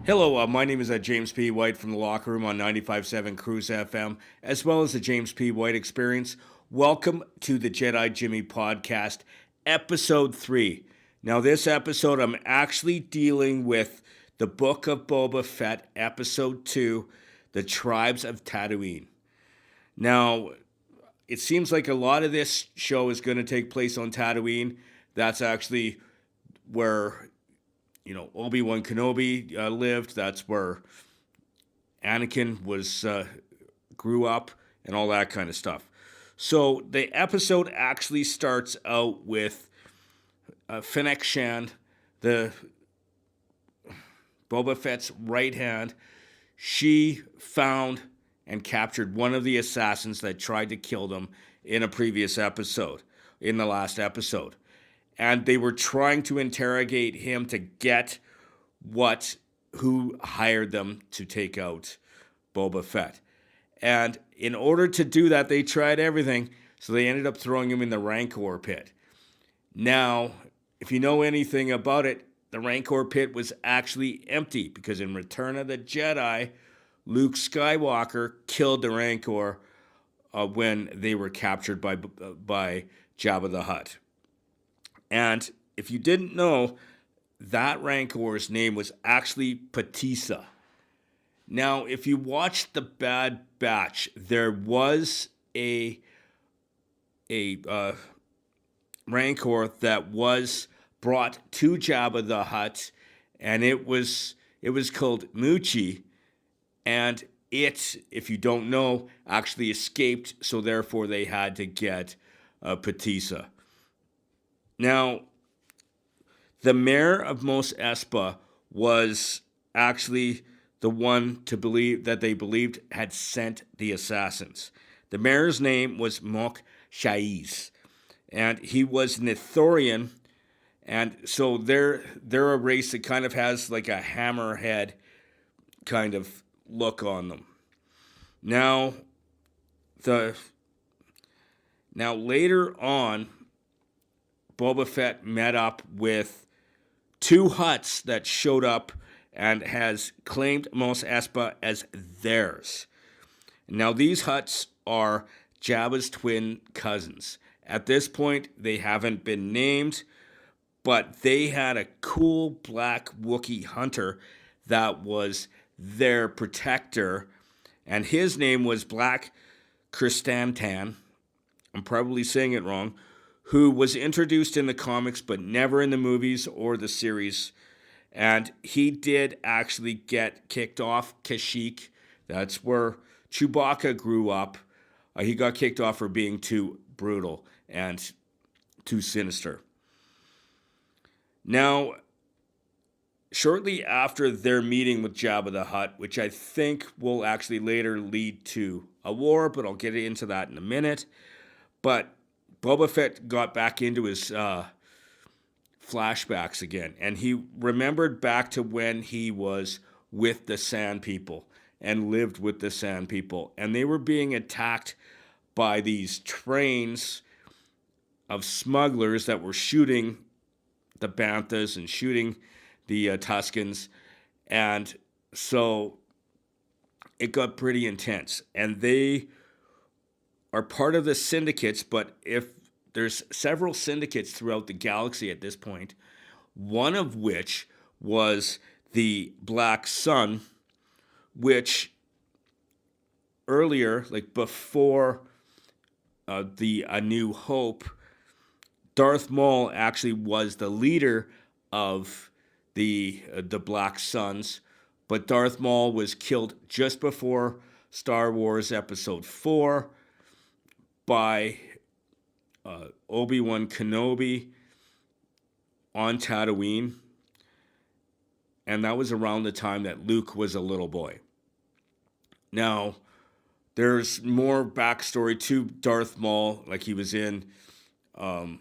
Hello, my name is James P. White from the Locker Room on 95.7 Cruise FM, as well as the James P. White Experience. Welcome to the Jedi Jimmy Podcast, Episode 3. Now, this episode, I'm actually dealing with the Book of Boba Fett, Episode 2, The Tribes of Tatooine. Now, it seems like a lot of this show is going to take place on Tatooine. That's actually where Obi-Wan Kenobi lived. That's where Anakin grew up and all that kind of stuff. So the episode actually starts out with Fennec Shand, the Boba Fett's right hand. She found and captured one of the assassins that tried to kill them in a previous episode, in the last episode. And they were trying to interrogate him to get who hired them to take out Boba Fett. And in order to do that, they tried everything, so they ended up throwing him in the Rancor pit. Now, if you know anything about it, the Rancor pit was actually empty, because in Return of the Jedi, Luke Skywalker killed the Rancor when they were captured by Jabba the Hutt. And if you didn't know, that Rancor's name was actually Patissa. Now, if you watched The Bad Batch, there was a Rancor that was brought to Jabba the Hutt, and it was called Muchi, and it, if you don't know, actually escaped, so therefore they had to get Patissa. Now, the mayor of Mos Espa was actually the one that they believed had sent the assassins. The mayor's name was Mok Shaiz, and he was an Ithorian, and so they're a race that kind of has like a hammerhead kind of look on them. Now later on, Boba Fett met up with two Hutts that showed up and has claimed Mos Espa as theirs. Now, these Hutts are Jabba's twin cousins. At this point, they haven't been named, but they had a cool black Wookiee hunter that was their protector, and his name was Black Krrsantan. I'm probably saying it wrong. Who was introduced in the comics but never in the movies or the series. And he did actually get kicked off Kashyyyk. That's where Chewbacca grew up. He got kicked off for being too brutal and too sinister. Now, shortly after their meeting with Jabba the Hutt, which I think will actually later lead to a war, but I'll get into that in a minute. But Boba Fett got back into his flashbacks again, and he remembered back to when he was with the Sand People and lived with the Sand People, and they were being attacked by these trains of smugglers that were shooting the Banthas and shooting the Tuskens, and so it got pretty intense, and they are part of the syndicates, but if there's several syndicates throughout the galaxy at this point, one of which was the Black Sun, which earlier, like before the A New Hope, Darth Maul actually was the leader of the Black Suns, but Darth Maul was killed just before Star Wars Episode 4 by Obi-Wan Kenobi on Tatooine, and that was around the time that Luke was a little boy. Now, there's more backstory to Darth Maul, like he was in the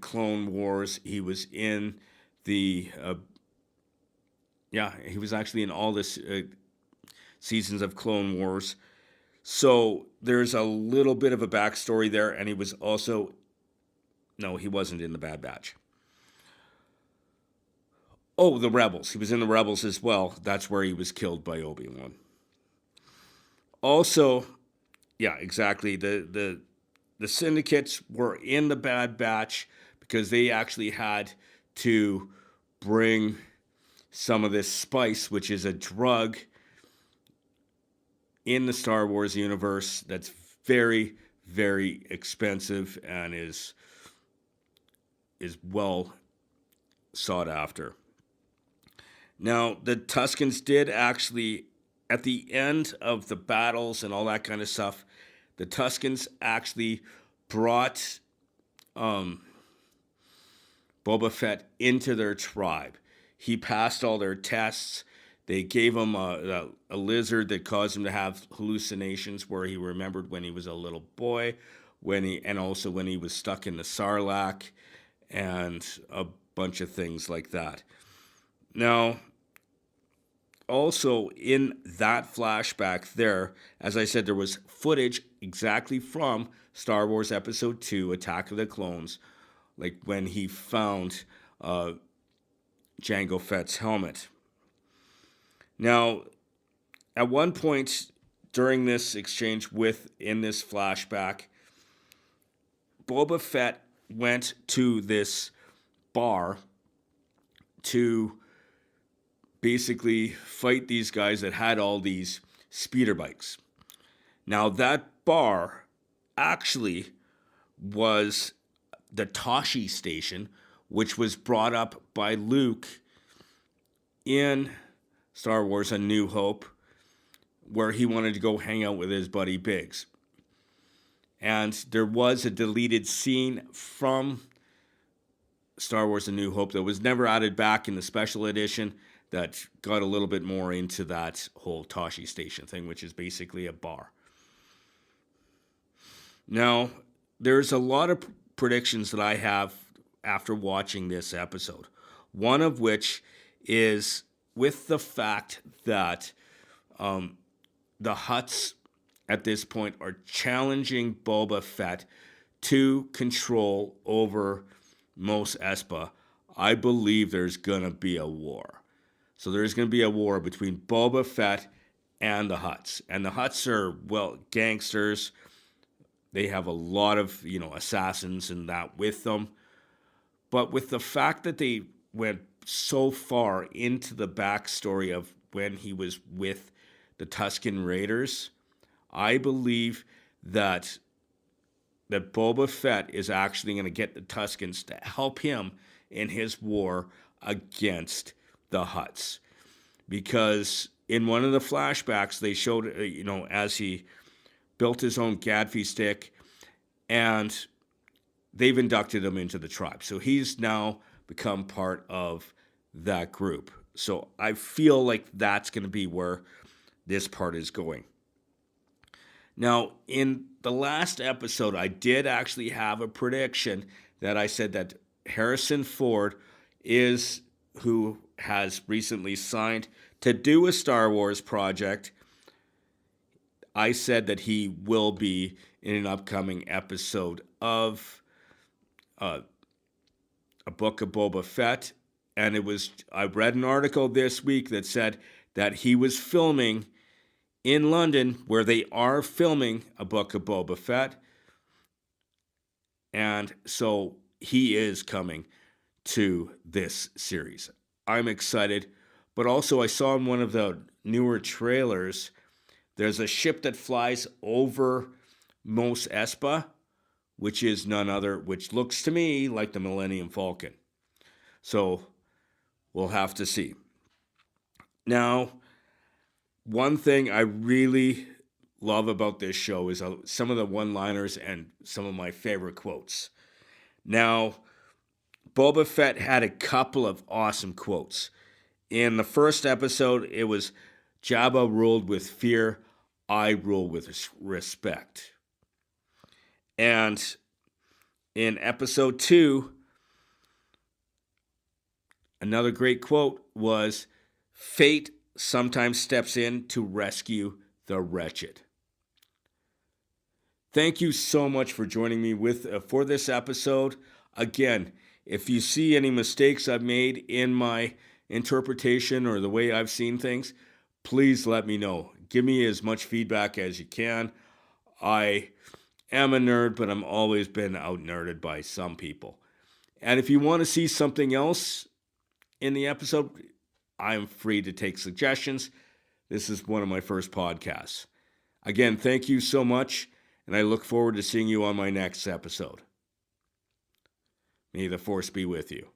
Clone Wars. He was in he was actually in all the seasons of Clone Wars. So there's a little bit of a backstory there, and he was also... No, he wasn't in the Bad Batch. Oh, the Rebels. He was in the Rebels as well. That's where he was killed by Obi-Wan. Also, yeah, exactly. The syndicates were in the Bad Batch because they actually had to bring some of this spice, which is a drug in the Star Wars universe that's very, very expensive and is well sought after. Now, the Tuskens did actually, at the end of the battles and all that kind of stuff, the Tuskens actually brought Boba Fett into their tribe. He passed all their tests. They gave him a lizard that caused him to have hallucinations where he remembered when he was a little boy, and also when he was stuck in the Sarlacc, and a bunch of things like that. Now, also in that flashback there, as I said, there was footage exactly from Star Wars Episode 2, Attack of the Clones, like when he found Jango Fett's helmet. Now, at one point during this exchange in this flashback, Boba Fett went to this bar to basically fight these guys that had all these speeder bikes. Now, that bar actually was the Tosche station, which was brought up by Luke in Star Wars A New Hope, where he wanted to go hang out with his buddy Biggs. And there was a deleted scene from Star Wars A New Hope that was never added back in the special edition that got a little bit more into that whole Tosche station thing, which is basically a bar. Now, there's a lot of predictions that I have after watching this episode. One of which is with the fact that the Hutts at this point are challenging Boba Fett to control over Mos Espa. I believe there's going to be a war. So there's going to be a war between Boba Fett and the Hutts. And the Hutts are, well, gangsters. They have a lot of, assassins and that with them. But with the fact that they went so far into the backstory of when he was with the Tusken Raiders, I believe that Boba Fett is actually going to get the Tuskens to help him in his war against the Hutts. Because in one of the flashbacks, they showed, as he built his own Gadfi stick, and they've inducted him into the tribe. So he's now become part of that group. So I feel like that's going to be where this part is going. Now, in the last episode, I did actually have a prediction that I said that Harrison Ford is who has recently signed to do a Star Wars project. I said that he will be in an upcoming episode of A Book of Boba Fett. And I read an article this week that said that he was filming in London, where they are filming A Book of Boba Fett. And so he is coming to this series. I'm excited. But also I saw in one of the newer trailers, there's a ship that flies over Mos Espa, which is none other, which looks to me like the Millennium Falcon. So we'll have to see. Now, one thing I really love about this show is some of the one-liners and some of my favorite quotes. Now, Boba Fett had a couple of awesome quotes. In the first episode, it was, "Jabba ruled with fear, I rule with respect." And in episode 2, another great quote was, "Fate sometimes steps in to rescue the wretched." Thank you so much for joining me for this episode. Again, if you see any mistakes I've made in my interpretation or the way I've seen things, please let me know. Give me as much feedback as you can. I am a nerd, but I'm always been out-nerded by some people. And if you want to see something else in the episode, I'm free to take suggestions. This is one of my first podcasts. Again, thank you so much, and I look forward to seeing you on my next episode. May the Force be with you.